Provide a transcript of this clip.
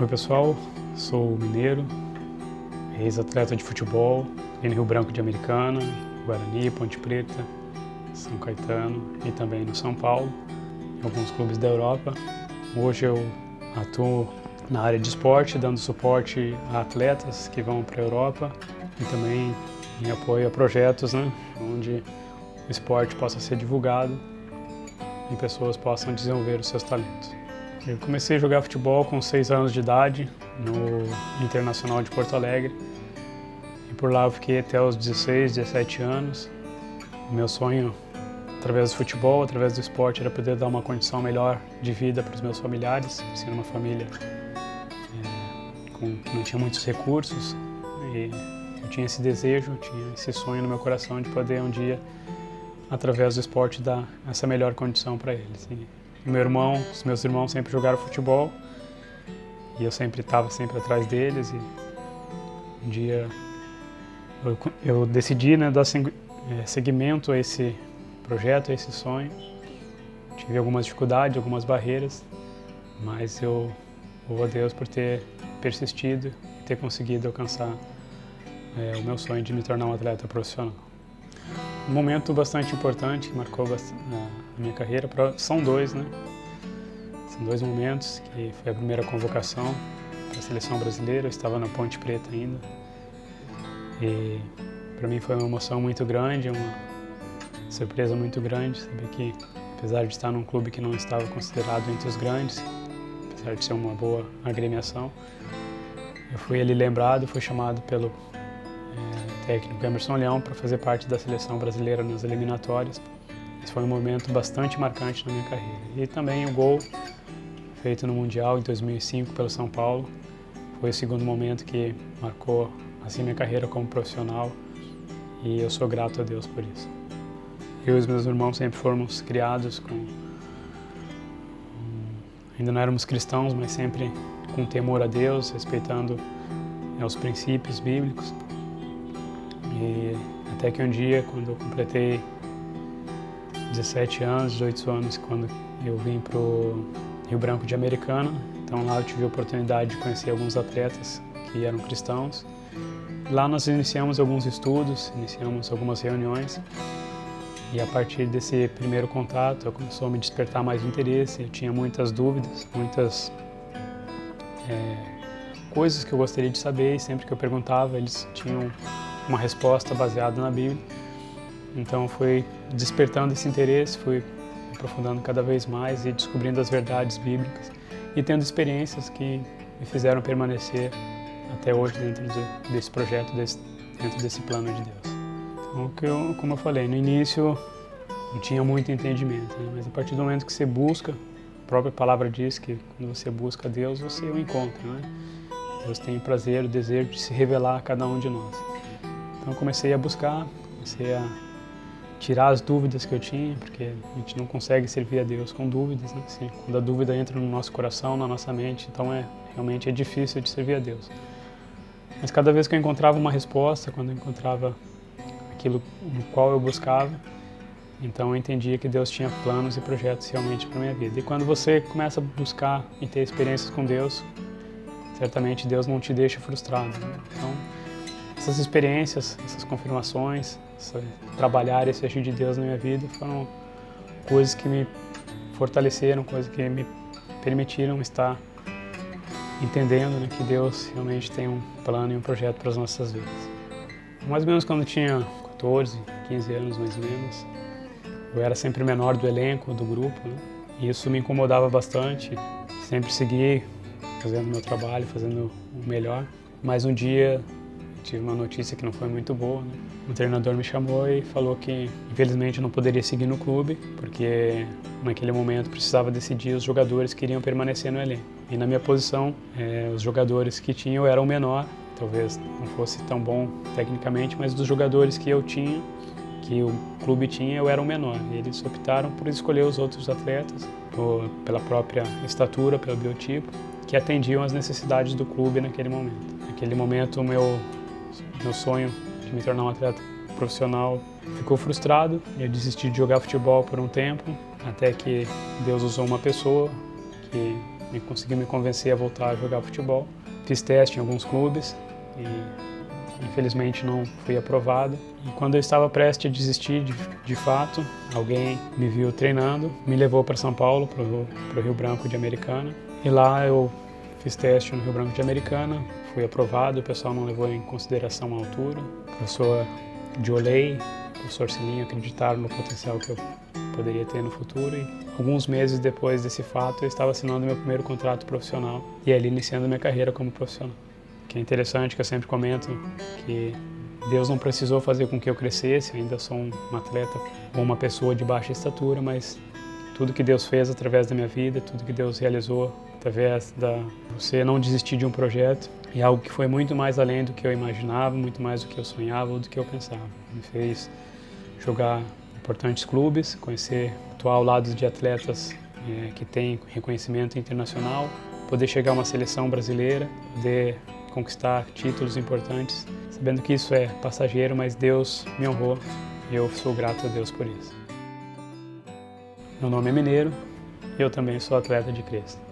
Oi pessoal, sou mineiro, ex-atleta de futebol em Rio Branco de Americana, Guarani, Ponte Preta, São Caetano e também no São Paulo, em alguns clubes da Europa. Hoje eu atuo na área de esporte, dando suporte a atletas que vão para a Europa e também em apoio a projetos, onde o esporte possa ser divulgado e pessoas possam desenvolver os seus talentos. Eu comecei a jogar futebol com 6 anos de idade no Internacional de Porto Alegre e por lá eu fiquei até os 16, 17 anos. O meu sonho, através do futebol, através do esporte, era poder dar uma condição melhor de vida para os meus familiares, ser uma família que não tinha muitos recursos, e eu tinha esse desejo, eu tinha esse sonho no meu coração de poder um dia, através do esporte, dar essa melhor condição para eles. Os meus irmãos sempre jogaram futebol e eu estava sempre atrás deles, e um dia eu decidi dar seguimento a esse projeto, a esse sonho. Tive algumas dificuldades, algumas barreiras, mas eu louvo a Deus por ter persistido e ter conseguido alcançar o meu sonho de me tornar um atleta profissional. Um momento bastante importante que marcou a minha carreira, são dois, São dois momentos, que foi a primeira convocação para a seleção brasileira. Eu estava na Ponte Preta ainda e para mim foi uma emoção muito grande, uma surpresa muito grande, saber que, apesar de estar num clube que não estava considerado entre os grandes, apesar de ser uma boa agremiação, eu fui ali lembrado, fui chamado pelo técnico Emerson Leão para fazer parte da seleção brasileira nas eliminatórias. Esse foi um momento bastante marcante na minha carreira. E também o gol feito no Mundial em 2005 pelo São Paulo foi o segundo momento que marcou assim minha carreira como profissional, e eu sou grato a Deus por isso. Eu e os meus irmãos sempre fomos criados ainda não éramos cristãos, mas sempre com temor a Deus, respeitando os princípios bíblicos. E até que um dia, quando eu completei 17 anos, 18 anos, quando eu vim para o Rio Branco de Americana, então lá eu tive a oportunidade de conhecer alguns atletas que eram cristãos. Lá nós iniciamos alguns estudos, iniciamos algumas reuniões, e a partir desse primeiro contato começou a me despertar mais interesse. Eu tinha muitas dúvidas, muitas coisas que eu gostaria de saber, e sempre que eu perguntava eles tinham uma resposta baseada na Bíblia. Então fui despertando esse interesse, fui aprofundando cada vez mais e descobrindo as verdades bíblicas e tendo experiências que me fizeram permanecer até hoje dentro desse projeto, dentro desse plano de Deus. Então, como eu falei, no início não tinha muito entendimento, mas a partir do momento que você busca, a própria palavra diz que quando você busca Deus, você o encontra, Deus tem o prazer, o desejo de se revelar a cada um de nós. Então eu comecei a buscar, comecei a tirar as dúvidas que eu tinha, porque a gente não consegue servir a Deus com dúvidas, Assim, quando a dúvida entra no nosso coração, na nossa mente, então realmente é difícil de servir a Deus. Mas cada vez que eu encontrava uma resposta, quando eu encontrava aquilo no qual eu buscava, então eu entendia que Deus tinha planos e projetos realmente para a minha vida. E quando você começa a buscar e ter experiências com Deus, certamente Deus não te deixa frustrado. Então, essas experiências, essas confirmações, trabalhar esse agir de Deus na minha vida foram coisas que me fortaleceram, coisas que me permitiram estar entendendo que Deus realmente tem um plano e um projeto para as nossas vidas. Mais ou menos quando eu tinha 14, 15 anos mais ou menos, eu era sempre menor do elenco, do grupo, e isso me incomodava bastante. Sempre segui fazendo o meu trabalho, fazendo o melhor, mas um dia tive uma notícia que não foi muito boa, O treinador me chamou e falou que, infelizmente, eu não poderia seguir no clube, porque naquele momento precisava decidir os jogadores que iriam permanecer no elenco. E na minha posição, os jogadores que tinha eu era o menor, talvez não fosse tão bom tecnicamente, mas dos jogadores que eu tinha, que o clube tinha, eu era o menor. E eles optaram por escolher os outros atletas, pela própria estatura, pelo biotipo, que atendiam às necessidades do clube naquele momento. Naquele momento, o meu sonho de me tornar um atleta profissional ficou frustrado, e eu desisti de jogar futebol por um tempo, até que Deus usou uma pessoa que conseguiu me convencer a voltar a jogar futebol. Fiz teste em alguns clubes e infelizmente não fui aprovado. E quando eu estava prestes a desistir de fato, alguém me viu treinando, me levou para São Paulo, para o Rio Branco de Americana. E lá eu fiz teste no Rio Branco de Americana, fui aprovado, o pessoal não levou em consideração a altura. O professor Diolei, o professor Cilinho acreditaram no potencial que eu poderia ter no futuro. E alguns meses depois desse fato, eu estava assinando meu primeiro contrato profissional e ali iniciando minha carreira como profissional. Que é interessante, que eu sempre comento, que Deus não precisou fazer com que eu crescesse, ainda sou um atleta ou uma pessoa de baixa estatura, mas tudo que Deus fez através da minha vida, tudo que Deus realizou através da você não desistir de um projeto, é algo que foi muito mais além do que eu imaginava, muito mais do que eu sonhava ou do que eu pensava. Me fez jogar em importantes clubes, atuar ao lado de atletas que têm reconhecimento internacional, poder chegar a uma seleção brasileira, poder conquistar títulos importantes, sabendo que isso é passageiro, mas Deus me honrou e eu sou grato a Deus por isso. Meu nome é Mineiro e eu também sou atleta de Cristo.